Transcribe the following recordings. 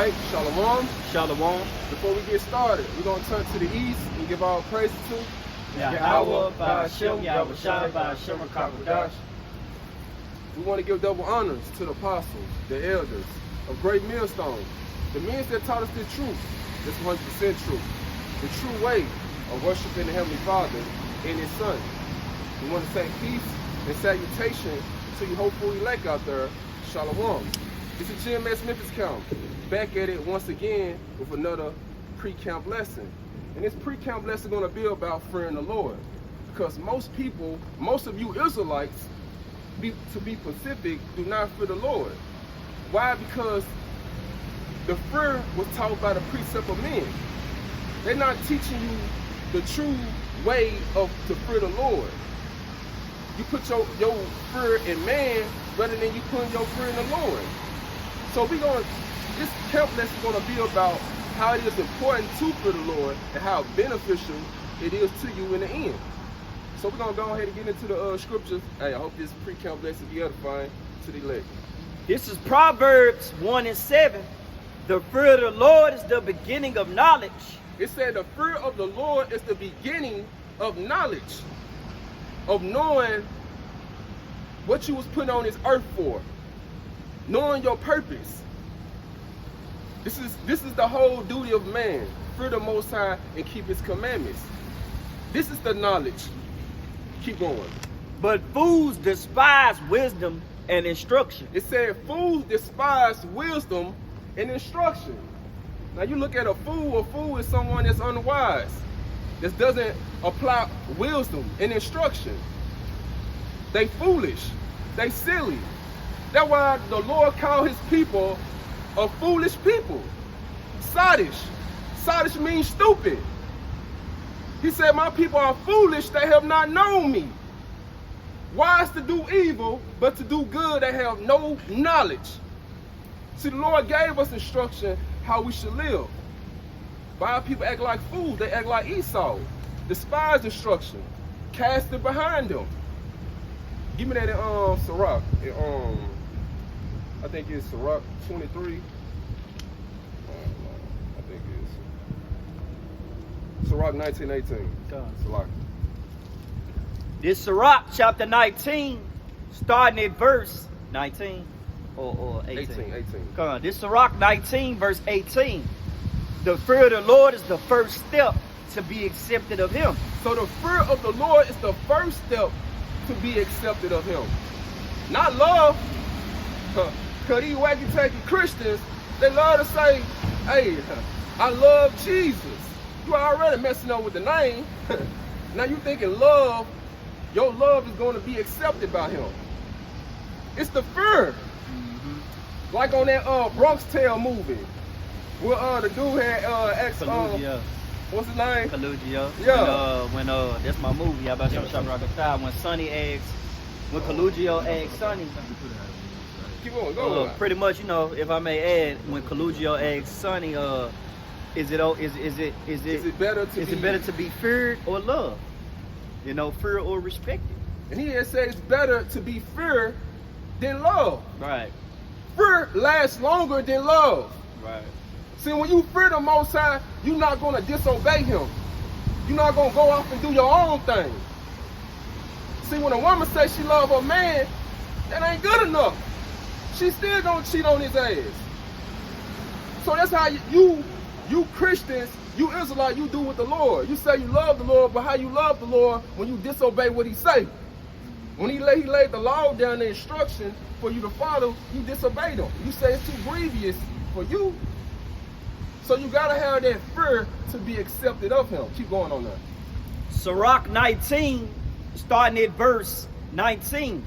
right, Shalom. Shalom. Before we get started, we're going to turn to the east and give our praises to Yahweh, Ba'ashem, Yahushua, Ba'ashem, Kakodash. We want to give double honors to the apostles, the elders of Great Millstone, the men that taught us the truth, this 100% truth, the true way of worshiping the Heavenly Father and His Son. We want to say peace and salutation to you hopeful elect out there. Shalom. This is GMS Memphis Precamp, back at it once again with another pre-camp lesson. And this pre-camp lesson is going to be about fearing the Lord. Because most people, most of you Israelites, to be specific, do not fear the Lord. Why? Because the fear was taught by the precept of men. They're not teaching you the true way of to fear the Lord. You put your fear in man rather than you putting your fear in the Lord. So this camp lesson is going to be about how it is important to fear the Lord and how beneficial it is to you in the end. So we're going to go ahead and get into the scriptures. Hey, I hope this pre-camp lesson be edifying to the elect. This is Proverbs 1:7. The fear of the Lord is the beginning of knowledge. It said the fear of the Lord is the beginning of knowledge, of knowing what you was put on this earth for, knowing your purpose. This is the whole duty of man, fear the Most High and keep His commandments. This is the knowledge. Keep going. But fools despise wisdom and instruction. It said fools despise wisdom and instruction. Now you look at a fool is someone that's unwise, that doesn't apply wisdom and instruction. They foolish, they silly. That's why the Lord called His people a foolish people. Sadish. Sadish means stupid. He said, my people are foolish, they have not known me. Wise to do evil, but to do good, they have no knowledge. See, the Lord gave us instruction how we should live. But our people act like fools, they act like Esau. Despise instruction, cast it behind them. Give me that in Sirach. I think it's Sirach 23. I think it's Sirach 19:18. Sirach. This Sirach chapter 19, starting at verse 19 or 18. 18. Come on. This Sirach 19 verse 18. The fear of the Lord is the first step to be accepted of Him. So the fear of the Lord is the first step to be accepted of Him. Not love. Because these wacky-tacky Christians, they love to say, hey, I love Jesus. You are already messing up with the name. Now you thinking love, your love is going to be accepted by Him. It's the fear. Mm-hmm. Like on that Bronx Tale movie, where the dude had what's his name? Colugio. Yeah. When that's my movie. How about you? When Sonny asks, when Colugio asks Sonny. Keep on, go. Pretty much, if I may add, when Colugio asks Sonny, is it better to be feared or loved? Fear or respected. And he had said it's better to be feared than love. Right. Fear lasts longer than love. Right. See, when you fear the Most High, you're not going to disobey Him. You're not going to go off and do your own thing. See, when a woman says she loves her man, that ain't good enough. She still going to cheat on his ass. So that's how you Christians, you Israelites, you do with the Lord. You say you love the Lord, but how you love the Lord when you disobey what He say? When He laid the law down, the instruction for you to follow, you disobey them. You say it's too grievous for you. So you got to have that fear to be accepted of Him. Keep going on that. Sirach 19, starting at verse 19.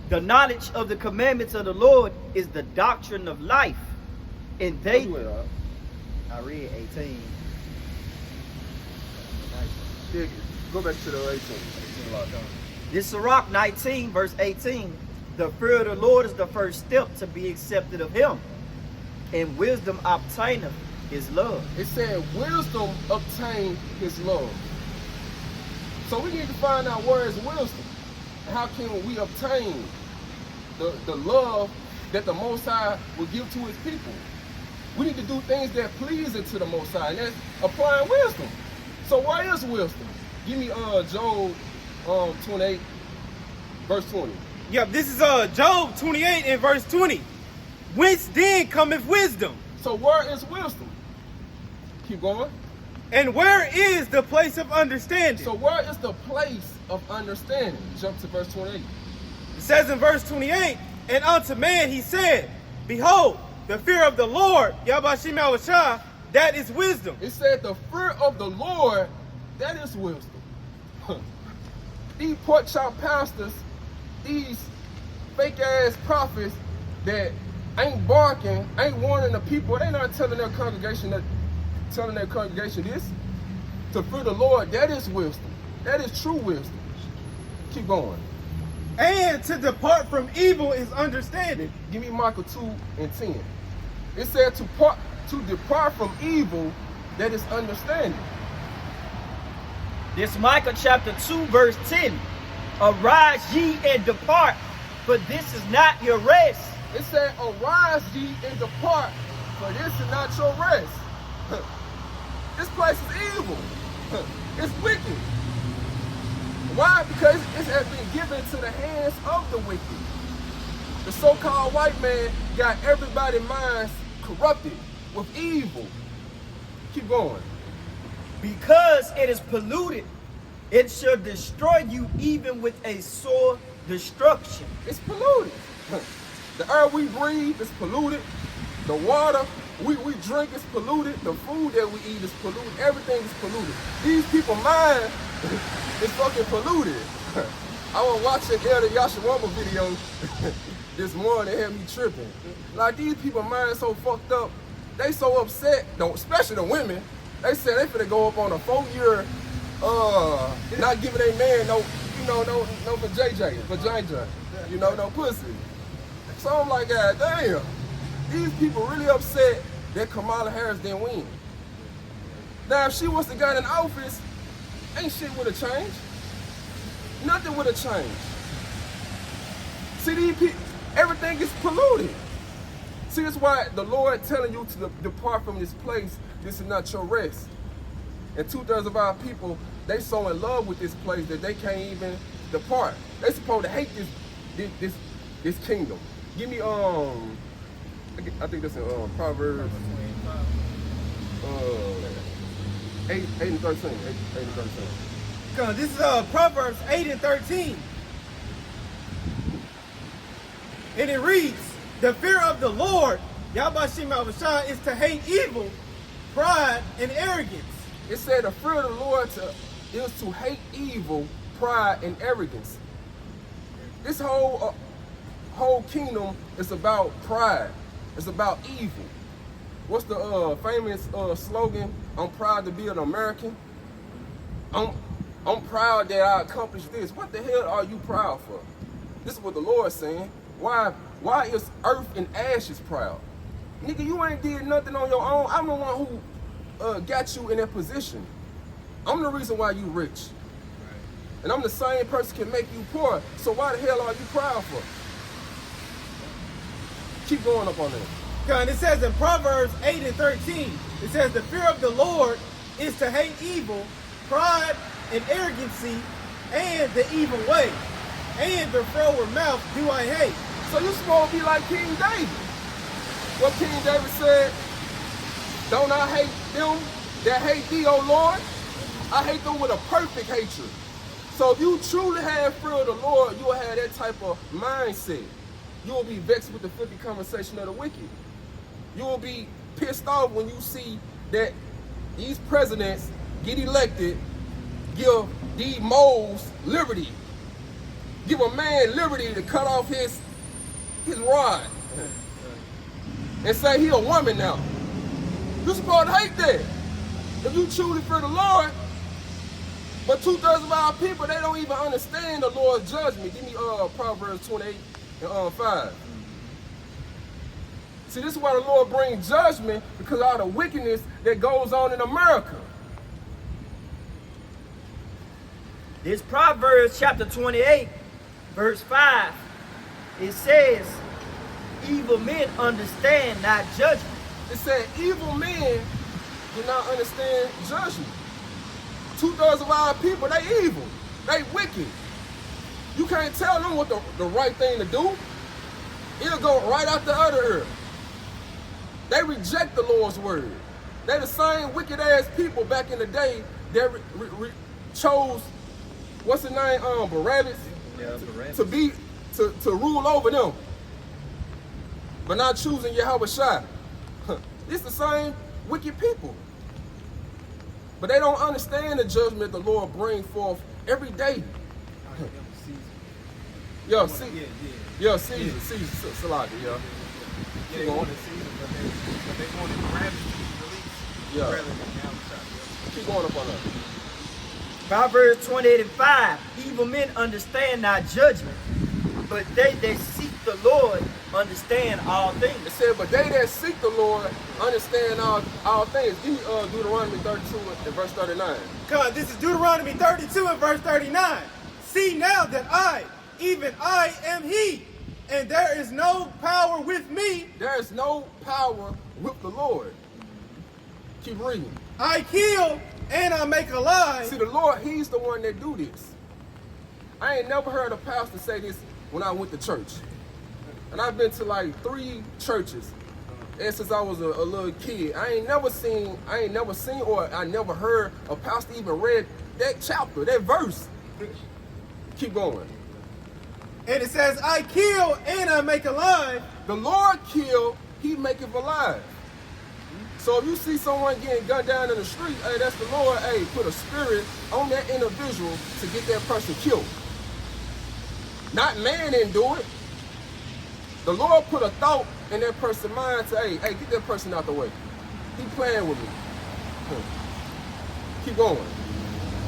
The knowledge of the commandments of the Lord is the doctrine of life. And they... I read 18. Yeah, go back to the 18. This Sirach 19, verse 18. The fear of the Lord is the first step to be accepted of Him. And wisdom obtaineth His love. It said wisdom obtain His love. So we need to find out where is wisdom. And how can we obtain the love that the Most High will give to His people? We need to do things that pleasing to the Most High, and that's applying wisdom. So what is wisdom? Give me Job 28, verse 20. Yep, this is Job 28 and verse 20. Whence then cometh wisdom? So where is wisdom? Keep going. And where is the place of understanding? So where is the place of understanding? Jump to verse 28. It says in verse 28, and unto man he said, behold, the fear of the Lord, Yabashim Awashah, that is wisdom. It said the fear of the Lord, that is wisdom. These pork chop pastors, these fake ass prophets that ain't barking, ain't warning the people, they not telling their congregation this. To fear the Lord, that is wisdom. That is true wisdom. Keep going. And to depart from evil is understanding. Give me Micah 2 and 10. It said to depart from evil, that is understanding. This Micah chapter 2 verse 10. Arise ye and depart, for this is not your rest. It said, arise ye and depart, for this is not your rest. This place is evil. It's wicked. Why? Because it has been given to the hands of the wicked. The so-called white man got everybody's minds corrupted with evil. Keep going. Because it is polluted, it shall destroy you even with a sore destruction. It's polluted. The air we breathe is polluted. The water we drink is polluted. The food that we eat is polluted. Everything is polluted. These people's mind is fucking polluted. I was watching Elder Yashawama video this morning. It had me tripping. Like, these people's mind so fucked up. They so upset, especially the women. They said they finna go up on a 4-year, not giving a man no for JJ, no pussy. So I'm like, God damn, these people really upset that Kamala Harris didn't win. Now, if she was the guy in office, ain't shit would have changed. Nothing would have changed. See, these people, everything is polluted. See, that's why the Lord telling you to depart from this place. This is not your rest. And 2/3 of our people, they so in love with this place that they can't even depart. They supposed to hate this kingdom. Give me I think that's in Proverbs 8 and 13. 8 and 13. This is Proverbs 8 and 13. And it reads, the fear of the Lord, Yabashim Avashah, is to hate evil, pride, and arrogance. It said the fear of the Lord is to hate evil, pride, and arrogance. This whole kingdom is about pride. It's about evil. What's the famous slogan? I'm proud to be an American. I'm proud that I accomplished this. What the hell are you proud for? This is what the Lord's saying. Why is earth and ashes proud? Nigga, you ain't did nothing on your own. I'm the one who got you in that position. I'm the reason why you rich. And I'm the same person can make you poor. So why the hell are you proud for? Keep going up on that. And it says in Proverbs 8 and 13, it says the fear of the Lord is to hate evil, pride, and arrogancy, and the evil way. And the froward mouth do I hate. So you're supposed to be like King David. What King David said, don't I hate them that hate thee, O Lord? I hate them with a perfect hatred. So if you truly have fear of the Lord, you will have that type of mindset. You will be vexed with the filthy conversation of the wicked. You will be pissed off when you see that these presidents get elected, give these moles liberty. Give a man liberty to cut off his rod and say he a woman now. You're supposed to hate that. If you truly fear the Lord, but 2/3 of our people, they don't even understand the Lord's judgment. Give me Proverbs 28 and 5. See, this is why the Lord brings judgment, because of all the wickedness that goes on in America. This Proverbs chapter 28, verse 5, it says, evil men understand not judgment, It said evil men do not understand judgment. 2/3 of our people, they evil. They wicked. You can't tell them what the right thing to do. It'll go right out the other ear. They reject the Lord's word. They the same wicked ass people back in the day that chose, what's his name, Barabbas, to rule over them, but not choosing Yahweh Shai. It's the same wicked people, but they don't understand the judgment the Lord brings forth every day. Yo, Caesar, Salaki, yeah. They wanted Caesar, but they wanted Barabbas to be released. Yeah. Rather than Yahweh. Keep going up on that. Proverbs 28:5. Evil men understand not judgment, but they that seek the Lord understand all things. It said, but they that seek the Lord understand all things. Give me Deuteronomy 32 and verse 39. God, this is Deuteronomy 32 and verse 39. See now that I, even I, am He, and there is no power with me. There is no power with the Lord. Keep reading. I kill and I make alive. See, the Lord, He's the one that do this. I ain't never heard a pastor say this when I went to church. And I've been to like 3 churches. And since I was a little kid, I ain't never seen, or I never heard a pastor even read that chapter, that verse. Keep going. And it says, I kill and I make alive. The Lord kill, He maketh alive. So if you see someone getting gunned down in the street, hey, that's the Lord, hey, put a spirit on that individual to get that person killed. Not man didn't do it. The Lord put a thought in that person's mind to, hey, get that person out the way. He playing with me. Keep going.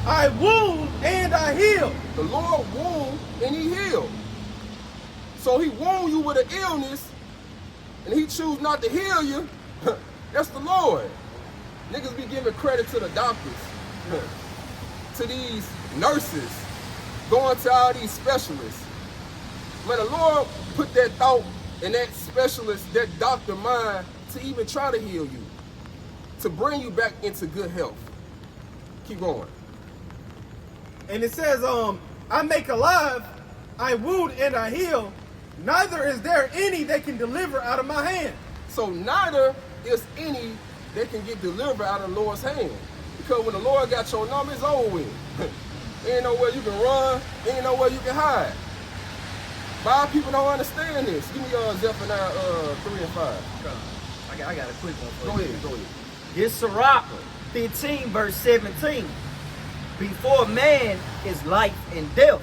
I wound and I heal. The Lord wound and He healed. So He wound you with an illness and He choose not to heal you. That's the Lord. Niggas be giving credit to the doctors, to these nurses, going to all these specialists. Man, the Lord put that thought in that specialist, that doctor mind to even try to heal you, to bring you back into good health. Keep going. And it says, I make alive, I wound and I heal. Neither is there any that can deliver out of my hand. So neither is any that can get delivered out of the Lord's hand. Because when the Lord got your number, it's over with. Ain't nowhere you can run, ain't nowhere you can hide. But our people don't understand this. Give me Zephaniah 3 and 5. I got a quick one for Go you. ahead, go ahead. This Sirach 15 verse 17. Before man is life and death,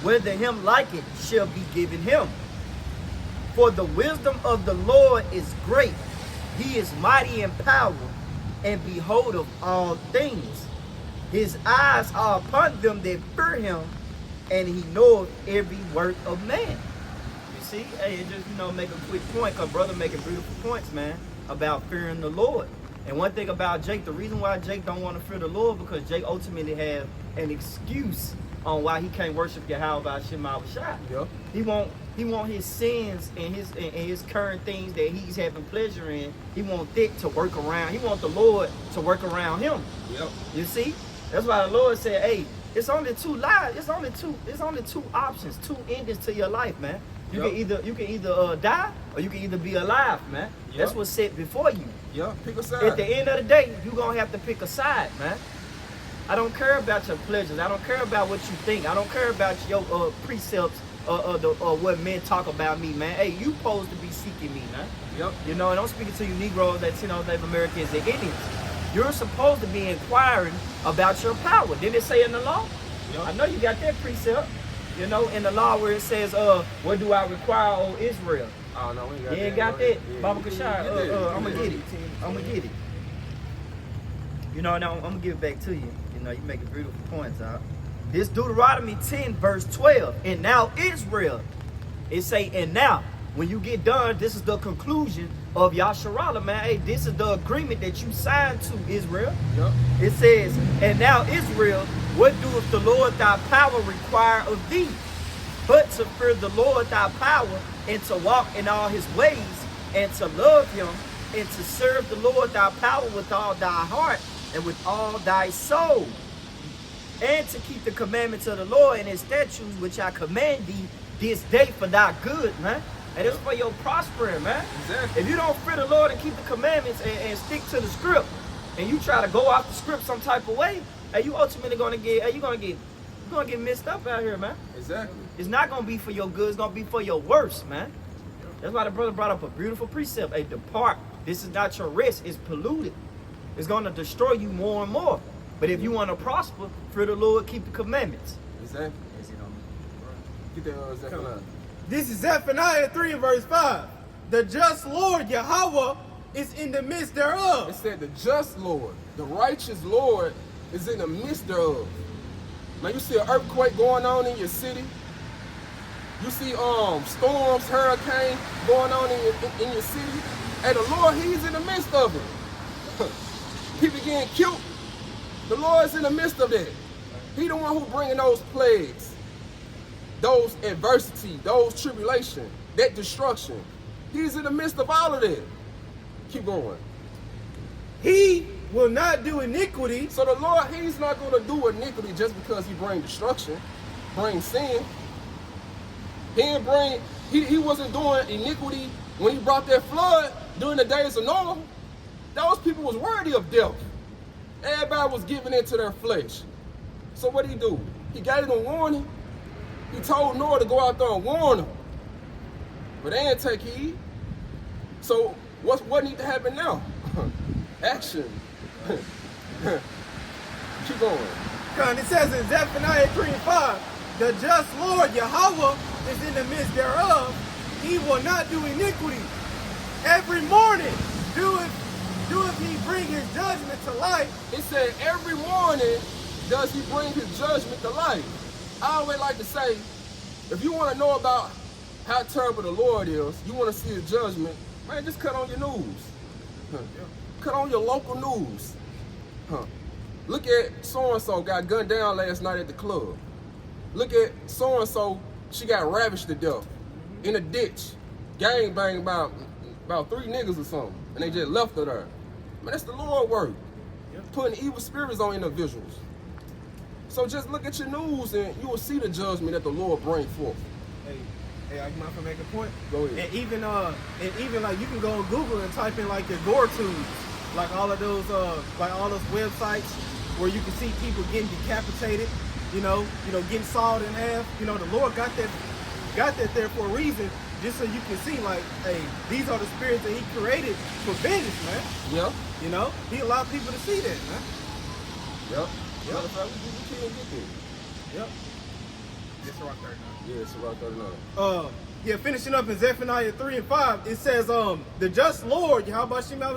whether him like it shall be given him. For the wisdom of the Lord is great. He is mighty in power and behold of all things. His eyes are upon them that fear him, and he knoweth every work of man. You see, hey, just make a quick point, because brother making beautiful points, man, about fearing the Lord. And one thing about Jake, the reason why Jake don't want to fear the Lord, because Jake ultimately has an excuse on why he can't worship Yahweh by Shema Shai. Yep. He want his sins and his current things that he's having pleasure in. He want that to work around. He want the Lord to work around him. Yep. You see, that's why the Lord said, "Hey, it's only 2 lives. It's only 2 options, 2 endings to your life, man. You can either die or you can either be alive, man. Yep. That's what's set before you. Yeah, pick a side. At the end of the day, you're gonna have to pick a side, man. I don't care about your pleasures. I don't care about what you think. I don't care about your precepts or what men talk about me, man. Hey, you supposed to be seeking me, man. Yep. And I'm speaking to you Negroes, Native Americans and Indians. You're supposed to be inquiring about your power. Didn't it say in the law? Yep. I know you got that precept, in the law where it says, what do I require, O Israel? Oh, no, we ain't got You that. ain't got that? Yeah, Baba you Kashai, did. I'm going to get it. I'm going to get it. Now I'm going to give it back to you. You making beautiful points out. This Deuteronomy 10 verse 12. And now Israel. It say, and now, when you get done, this is the conclusion of Yasharallah, man. Hey, this is the agreement that you signed to, Israel. Yep. It says, and now Israel, what doeth the Lord thy power require of thee? But to fear the Lord thy power, and to walk in all his ways, and to love him, and to serve the Lord thy power with all thy heart and with all thy soul, and to keep the commandments of the Lord and his statutes which I command thee this day for thy good, man. And it's for your prospering, man. Exactly. If you don't fear the Lord and keep the commandments and stick to the script, and you try to go off the script some type of way, you ultimately gonna get messed up out here, man. Exactly. It's not gonna be for your good, it's gonna be for your worst, man. That's why the brother brought up a beautiful precept. Hey, depart. This is not your rest, it's polluted. It's gonna destroy you more and more. But if you want to prosper, fear the Lord, keep the commandments. Exactly. Get that Zephaniah. This is Zephaniah 3 and verse 5. The just Lord Yahweh is in the midst It thereof. said the just Lord, the righteous Lord is in the midst thereof. Man, you see an earthquake going on in your city. You see storms, hurricanes going on in your city. And the Lord, he's in the midst of it. People getting killed. The Lord's in the midst of that. He the one who bringing those plagues, those adversity, those tribulation, that destruction. He's in the midst of all of that. Keep going. He will not do iniquity. So the Lord, he's not going to do iniquity just because he brings destruction, brings sin. He wasn't doing iniquity when he brought that flood during the days of Noah. Those people was worthy of death. Everybody was giving into their flesh. So what did he do? He gave them warning. He told Noah to go out there and warn them. But they didn't take heed. So what needs to happen now? Action. Keep going. And it says in Zephaniah 3 and 5, the just Lord Yahweh is in the midst thereof. He will not do iniquity. Every morning doeth he bring his judgment to light. It said every morning does he bring his judgment to light. I always like to say, if you want to know about how terrible the Lord is, you want to see his judgment, man, just cut on your news. Cut on your local news. Look at so-and-so got gunned down last night at the club. Look at so-and-so, she got ravished to death in a ditch. Gang bang about 3 niggas or something, and they just left her there. Man, that's the Lord work. Putting evil spirits on individuals. So just look at your news and you will see the judgment that the Lord brings forth. Hey, I might make a point. Go ahead. And even like you can go on Google and type in like your gore tubes, like all of those websites where you can see people getting decapitated, getting sawed in half. The Lord got that there for a reason, just so you can see like, hey, these are the spirits that he created for vengeance, man. Yep. He allowed people to see that, man. Yep. We can't get there. Yep. It's around 39. Yeah, it's around 39. Finishing up in Zephaniah 3 and 5, it says, the just Lord, Yahweh Shemel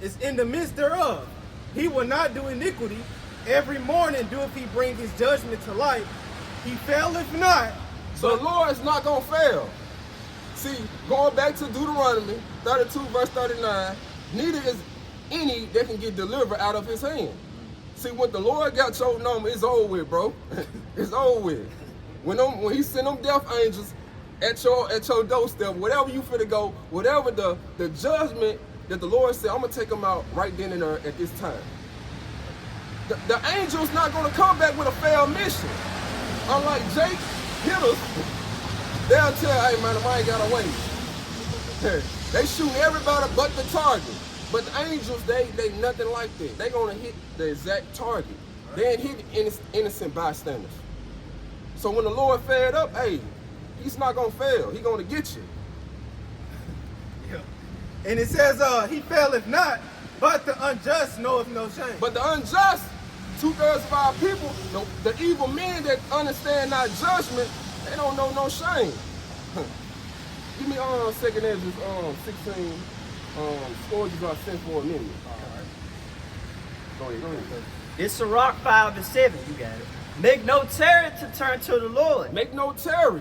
is in the midst thereof. He will not do iniquity. Every morning doeth he bring his judgment to light. He faileth not. So the Lord is not going to fail. See, going back to Deuteronomy 32 verse 39, neither is any that can get delivered out of his hand. See, when the Lord got your number, it's over with, bro. It's over with. When he sent them death angels at your doorstep, whatever you finna go, whatever the judgment that the Lord said, I'm gonna take them out right then and there at this time. The angel's not gonna come back with a failed mission. Unlike Jake hitters, they'll tell, hey man, I ain't got away. They shoot everybody but the target. But the angels, they nothing like that. They gonna hit the exact target. They ain't hit innocent bystanders. So when the Lord fed up, hey, he's not gonna fail. He gonna get you. Yeah. And it says, he faileth not, but the unjust knoweth no shame. But the unjust, 2/3 of our people, the evil men that understand not judgment, they don't know no shame. Give me 2 Ezra 16. Scourges are sent for a minute. All right. Go ahead. It's Sirach 5 and 7. You got it. Make no terror to turn to the Lord. Make no terror.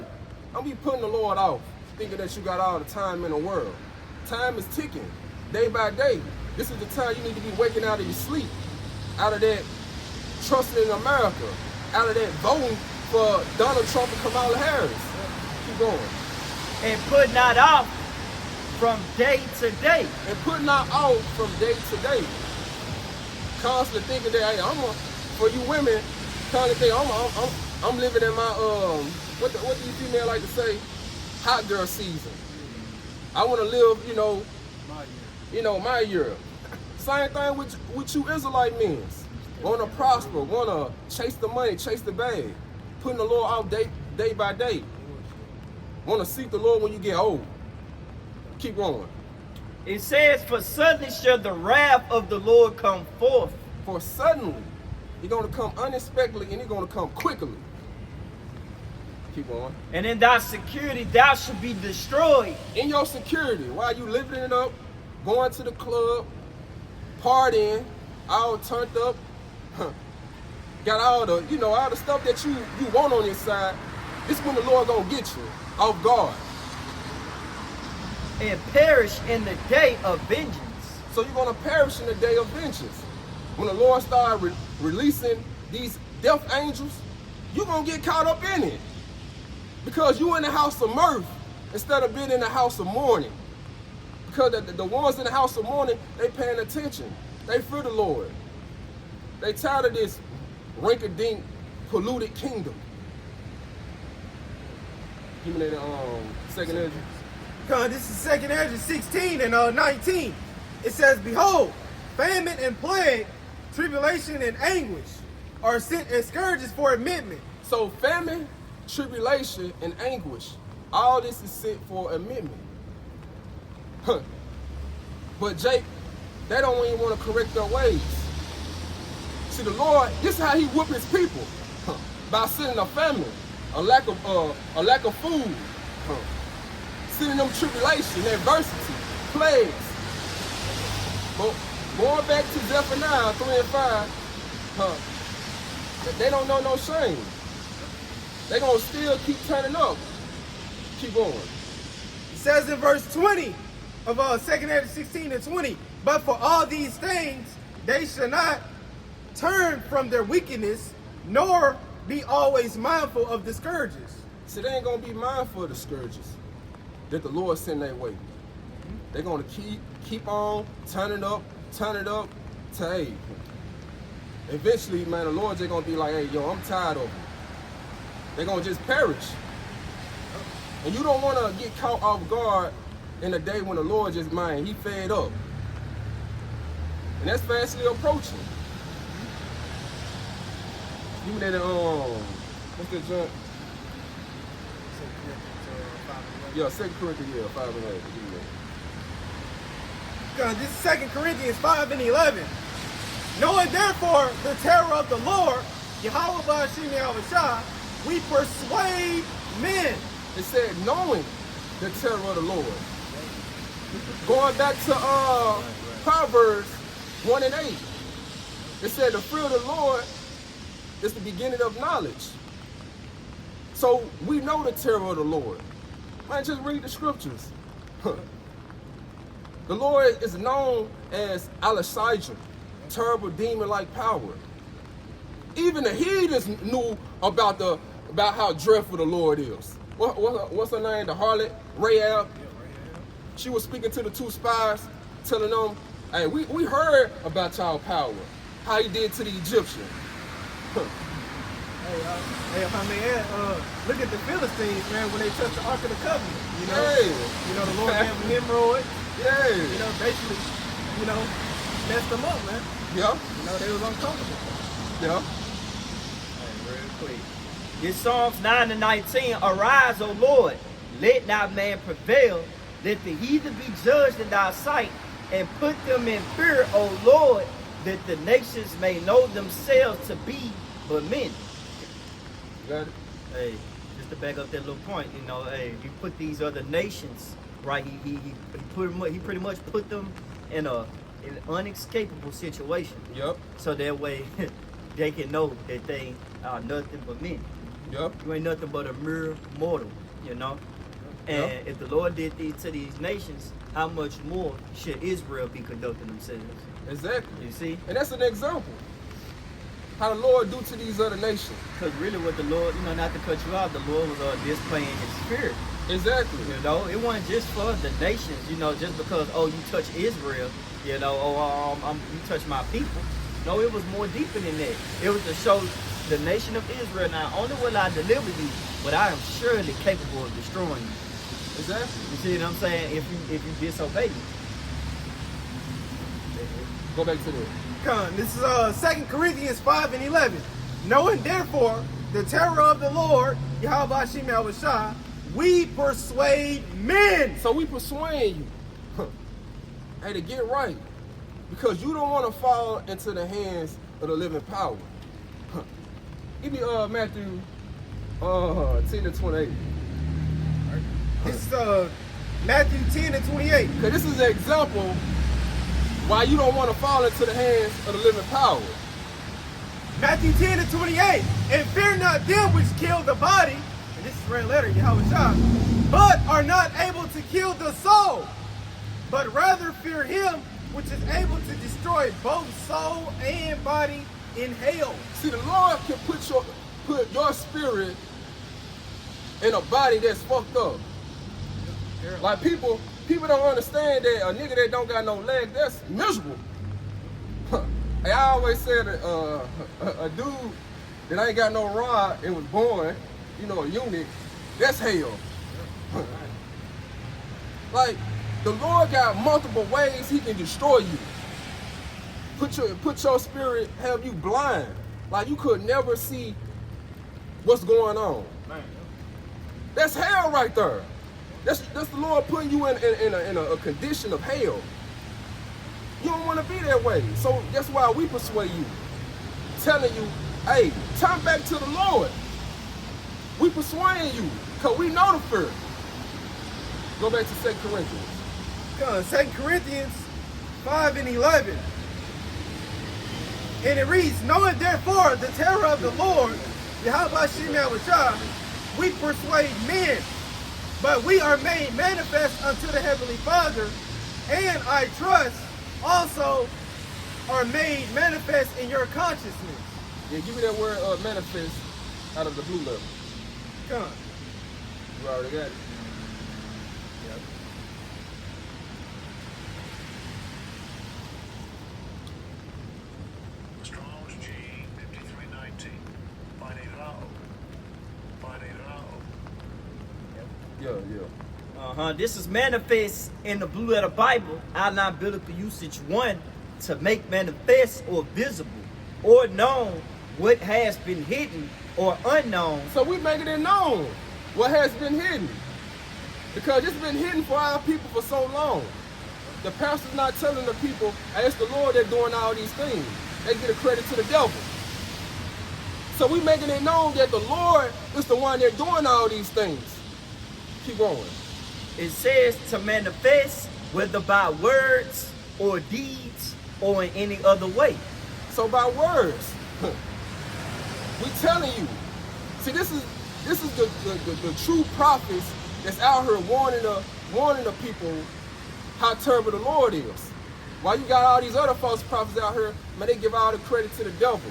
Don't be putting the Lord off, thinking that you got all the time in the world. Time is ticking, day by day. This is the time you need to be waking out of your sleep, out of that trusting in America, out of that voting for Donald Trump and Kamala Harris. Keep going. And put not off from day to day. And putting our all from day to day. Constantly thinking that, hey, for you women, constantly think, I'm living in my, what do you female like to say? Hot girl season. I want to live, my year. Same thing with you Israelite men. Want to prosper, want to chase the money, chase the bag. Putting the Lord out day by day. Want to seek the Lord when you get old. Keep going. It says, for suddenly shall the wrath of the Lord come forth. For suddenly, he's going to come unexpectedly and he's going to come quickly. Keep going. And in thy security thou shalt be destroyed. In your security, while you living it up, going to the club, partying, all turned up, got all the, all the stuff that you want on your side, this is when the Lord gonna get you off guard. And perish in the day of vengeance. So you're gonna perish in the day of vengeance. When the Lord started releasing these death angels, you're gonna get caught up in it. Because you in the house of mirth instead of being in the house of mourning. Because the ones in the house of mourning, they paying attention. They fear the Lord. They tired of this rink-a-dink, polluted kingdom. Give me that second Ezra. This is second Ezra 16 and 19. It says, behold, famine and plague, tribulation and anguish are sent as scourges for amendment. So famine, tribulation, and anguish, all this is sent for amendment. But Jake, they don't even want to correct their ways. See, the Lord, this is how he whoop his people. By sending a famine, a lack of food, sending them tribulation, adversity, plagues. But going back to Zephaniah 3 and 5, they don't know no shame. They're going to still keep turning up. Keep going. It says in verse 20 of 2nd Ezra 16 and 20, but for all these things, they shall not turn from their wickedness, nor be always mindful of the scourges. See, they ain't going to be mindful of the scourges that the Lord sent their way. They're going to keep on turning up to, hey, eventually, man, the Lord just going to be like, hey, yo, I'm tired of them. They're going to just perish. And you don't want to get caught off guard in a day when the Lord just, man, he fed up. And that's fastly approaching. Give me that, what's that junk? Yeah, 2 Corinthians 5 and 8. This is 2 Corinthians 5 and 11. Knowing therefore the terror of the Lord, Yahweh Ba'ashim Yahushua, we persuade men. It said, knowing the terror of the Lord. Going back to Proverbs 1 and 8. It said, the fear of the Lord is the beginning of knowledge. So we know the terror of the Lord. Man, just read the scriptures. The Lord is known as Al-Ashijah, terrible demon-like power. Even the heathens knew about how dreadful the Lord is. What's her name? The harlot, Rahab. She was speaking to the two spies, telling them, hey, we heard about y'all power, how he did to the Egyptian. Hey, if I may add, look at the Philistines, man, when they touched the Ark of the Covenant. The Lord gave them Nimrod. Yeah. Basically, messed them up, man. Yeah. They was uncomfortable. Yeah. Real quick. This Psalms 9 and 19, arise, O Lord, let not man prevail, let the heathen be judged in thy sight, and put them in fear, O Lord, that the nations may know themselves to be but men. Got it? Hey, just to back up that little point, hey, you put these other nations, right? He pretty much put them in an unescapable situation. Yep. So that way they can know that they are nothing but men. Yep. You ain't nothing but a mere mortal, And if the Lord did these to these nations, how much more should Israel be conducting themselves? Exactly. You see? And that's an example. How the Lord do to these other nations. Because really what the Lord, not to cut you off, the Lord was displaying his spirit Exactly. You know, it wasn't just for the nations, you know, just because, oh, you touch Israel, you know, you touch my people. No, it was more deeper than that. It was to show the nation of Israel, not only will I deliver you, but I am surely capable of destroying you. Exactly. You see what I'm saying? If you disobey me. Go back to that. Come on, this is 2 Corinthians 5:11. Knowing therefore the terror of the Lord, Yahweh Shem Yahushua, we persuade men. So we persuade you, hey, to get right, because you don't want to fall into the hands of the living power. Give me Matthew 10:28. This is Matthew 10:28. Because this is an example why you don't want to fall into the hands of the living power. Matthew 10:28. And fear not them which kill the body, and this is red letter, Yahushua, but are not able to kill the soul, but rather fear him which is able to destroy both soul and body in hell. See, the Lord can put your spirit in a body that's fucked up. Like people don't understand that a nigga that don't got no leg, that's miserable. Hey, I always said that a dude that ain't got no rod and was born, you know, a eunuch, that's hell. Like, the Lord got multiple ways he can destroy you. Put your spirit, have you blind. Like you could never see what's going on. That's hell right there. That's the Lord putting you in a condition of hell. You don't want to be that way. So that's why we persuade you. Telling you, hey, turn back to the Lord. We persuade you because we know the fear. Go back to 2 Corinthians. Come on, 2 Corinthians 5:11. And it reads, knowing therefore the terror of the Lord, Yahweh Shem Yahushua, we persuade men, but we are made manifest unto the Heavenly Father, and I trust also are made manifest in your consciousness. Yeah, give me that word manifest out of the blue letter. Come on. You already got it. Yep. Strong's G 5319. Yeah. This is manifest in the blue letter Bible, outline biblical usage 1, to make manifest or visible or known what has been hidden or unknown. So we making it known what has been hidden. Because it's been hidden for our people for so long. The pastor's not telling the people, hey, it's the Lord that's doing all these things. They get a credit to the devil. So we making it known that the Lord is the one that's doing all these things. Keep going. It says to manifest, whether by words or deeds or in any other way. So by words, we telling you. See, this is the true prophets that's out here warning the people how terrible the Lord is. Why you got all these other false prophets out here, man, they give all the credit to the devil.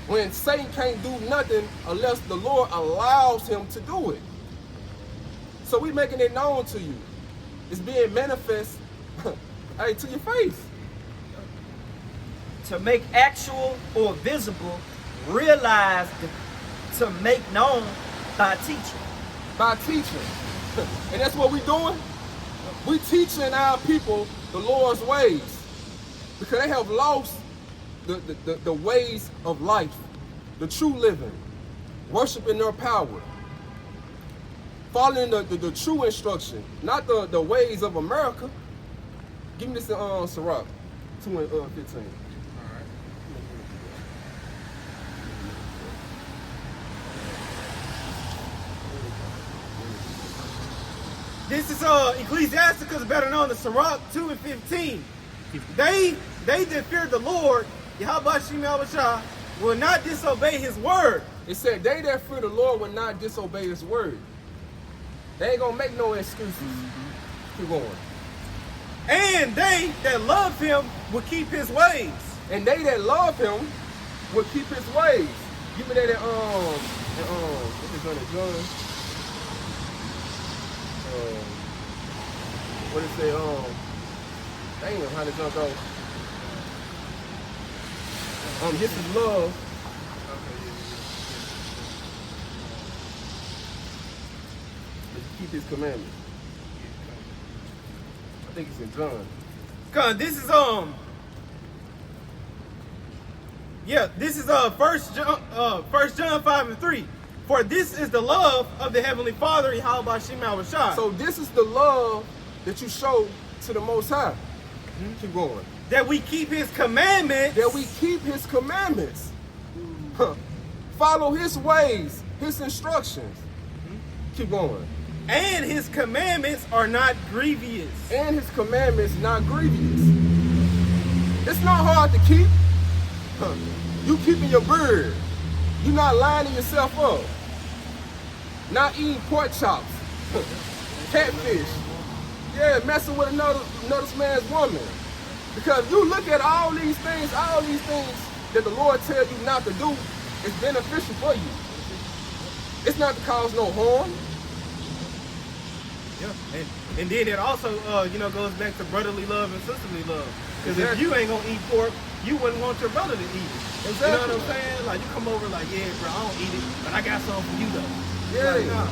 When Satan can't do nothing unless the Lord allows him to do it. So we making it known to you. It's being manifest, hey, to your face. To make actual or visible, realized, to make known by teaching. By teaching. And that's what we doing. We teaching our people the Lord's ways. Because they have lost the ways of life. The true living. Worshiping their power. Following the true instruction. Not the ways of America. Give me this in Sirach 2 and 15. This is Ecclesiasticus, better known as Sirach 2 and 15. They that fear the Lord, Yahweh Shem Yahushua, will not disobey his word. It said, they that fear the Lord will not disobey his word. They ain't gonna make no excuses. Keep going. And they that love him will keep his ways. And they that love him will keep his ways. Give me that what is on it, John? what did it say? Damn, how did it go? This is love. Keep his commandments. I think it's in John. Cause this is First John 5:3. For this is the love of the Heavenly Father, Yahweh Shem Shai. So this is the love that you show to the Most High. Keep going. That we keep His commandments. That we keep His commandments. Follow His ways, His instructions. Keep going. And His commandments are not grievous. And His commandments not grievous. It's not hard to keep. You keeping your bird. You not lining yourself up. Not eating pork chops. Catfish. Yeah, messing with another man's woman. Because you look at all these things that the Lord tells you not to do, it's beneficial for you. It's not to cause no harm. Yeah, and then it also goes back to brotherly love and sisterly love. Because if you ain't gonna eat pork, you wouldn't want your brother to eat it. Exactly. You know what I'm saying? Like you come over like, yeah, bro, I don't eat it, but I got something for you though. Yeah. Like, nah.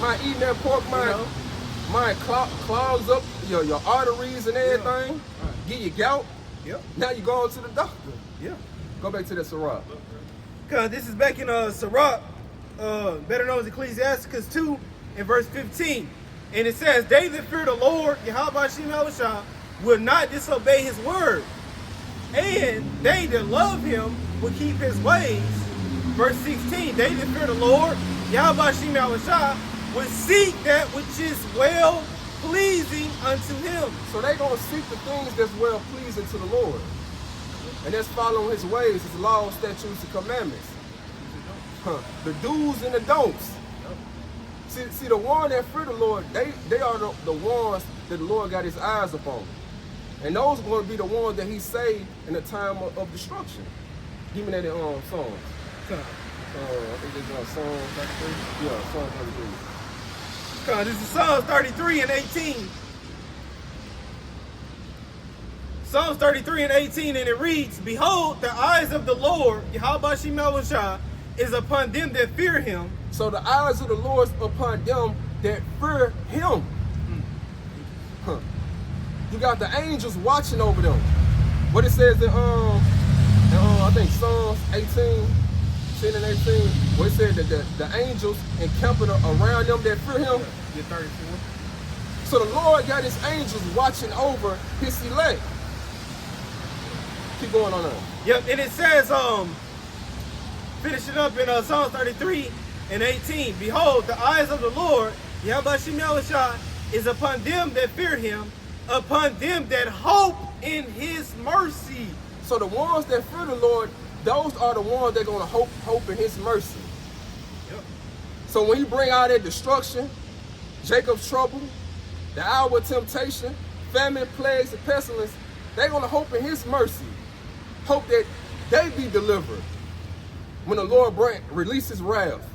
Mind eating that pork, mind clogs up your arteries and everything. Yeah. Right. Get your gout. Yep. Now you going to the doctor. Yeah. Go back to that Sirach. Cause this is back in Sirach, better known as Ecclesiasticus 2 and verse 15. And it says, they that fear the Lord, Yahweh Shem Shai, will not disobey his word. And they that love him will keep his ways. Verse 16, they that fear the Lord, Yahweh Shem Shai, will seek that which is well pleasing unto him. So they gonna seek the things that's well pleasing to the Lord. And that's following his ways, his laws, statutes, and commandments. The do's and the don'ts. See, the one that fear the Lord, they are the ones that the Lord got his eyes upon. And those are going to be the ones that he saved in the time of destruction. Give me that in Psalms. I think it's Psalms 33. Yeah, Psalms 33. This is Psalms 33 and 18. Psalms 33 and 18, and it reads, behold, the eyes of the Lord, Yahweh Shem Shai, is upon them that fear him. So the eyes of the Lord is upon them that fear him. You got the angels watching over them. What it says in I think Psalms 18, 10 and 18, where it said that the angels encamping around them that fear him. Yeah, 34. So the Lord got his angels watching over his elect. Keep going on that. Yep, and it says, finishing up in Psalms 33 and 18, behold, the eyes of the Lord, Yahweh Shem Shai, is upon them that fear him, upon them that hope in his mercy. So the ones that fear the Lord, those are the ones that are going to hope in his mercy. Yep. So when he bring out that destruction, Jacob's trouble, the hour of temptation, famine, plagues, and pestilence, they're going to hope in his mercy. Hope that they be delivered. When the Lord release his wrath,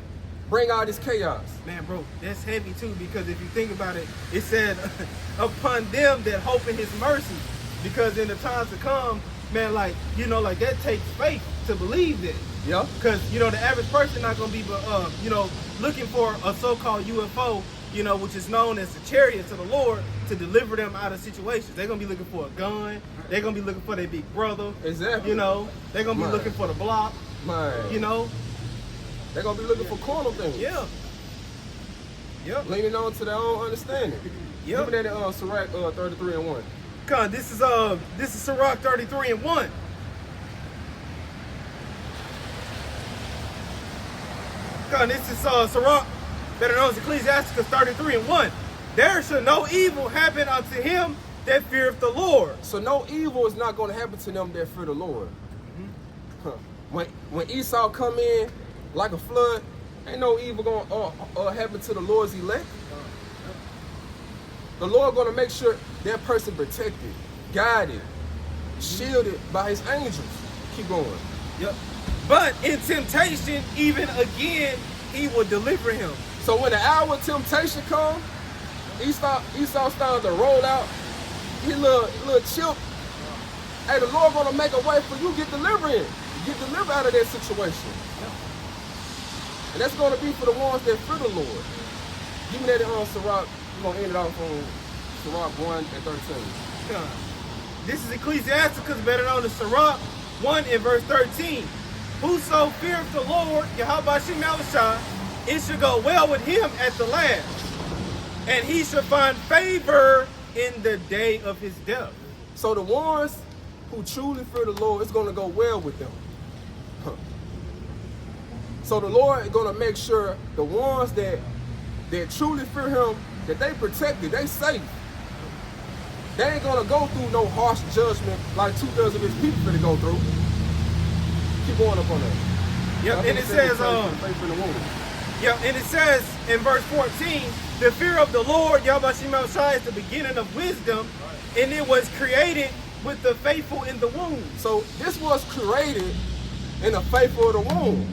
bring out his chaos. Man, bro, that's heavy too, because if you think about it, it said, upon them that hope in his mercy. Because in the times to come, man, like that takes faith to believe this. Yeah. Because, the average person not going to be, looking for a so-called UFO, which is known as the chariot to the Lord to deliver them out of situations. They're going to be looking for a gun. They're going to be looking for their big brother. Exactly. They're going to be looking for the block. Man. They're going to be looking for carnal things. Yeah. Yep. Leaning on to their own understanding. Yep. Give me that Sirach 33 and 1. Con, this is Sirach 33 and 1. Con, this is Sirach, better known as Ecclesiasticus 33 and 1. There shall no evil happen unto him that feareth the Lord. So no evil is not going to happen to them that fear the Lord. When Esau come in like a flood, ain't no evil going to happen to the Lord's elect. The Lord going to make sure that person protected, guided, shielded by his angels. Keep going. Yep. But in temptation, even again, he will deliver him. So when the hour of temptation comes, Esau started to roll out his little chip. Hey, the Lord gonna make a way for you to get delivered out of that situation. And that's gonna be for the ones that fear the Lord. Give me that on Sirach. We're gonna end it off on Sirach 1:13. This is Ecclesiasticus, better known as Sirach 1 and verse 13. Whoso feareth the Lord, Yahweh Shemelsha, it shall go well with him at the last, and he shall find favor in the day of his death. So the ones who truly fear the Lord, it's going to go well with them. So the Lord is going to make sure the ones that truly fear him, that they protected, they safe. They ain't going to go through no harsh judgment like 2/3 of his people finna go through. Keep going up on that. Yep, and it says, and it says in verse 14, the fear of the Lord, Yahweh Shemelsha, is the beginning of wisdom, and it was created with the faithful in the womb. So this was created in the faithful of the womb.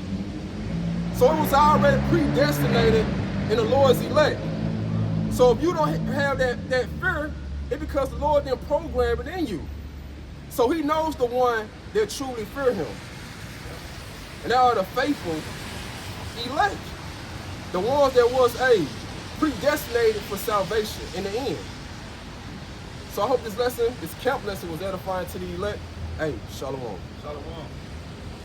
So it was already predestinated in the Lord's elect. So if you don't have that fear, it's because the Lord didn't program it in you. So he knows the one that truly fear him. And they are the faithful elect. The ones that was predestinated for salvation in the end. So I hope this camp lesson was edifying to the elect. Hey, shalom. Shalom.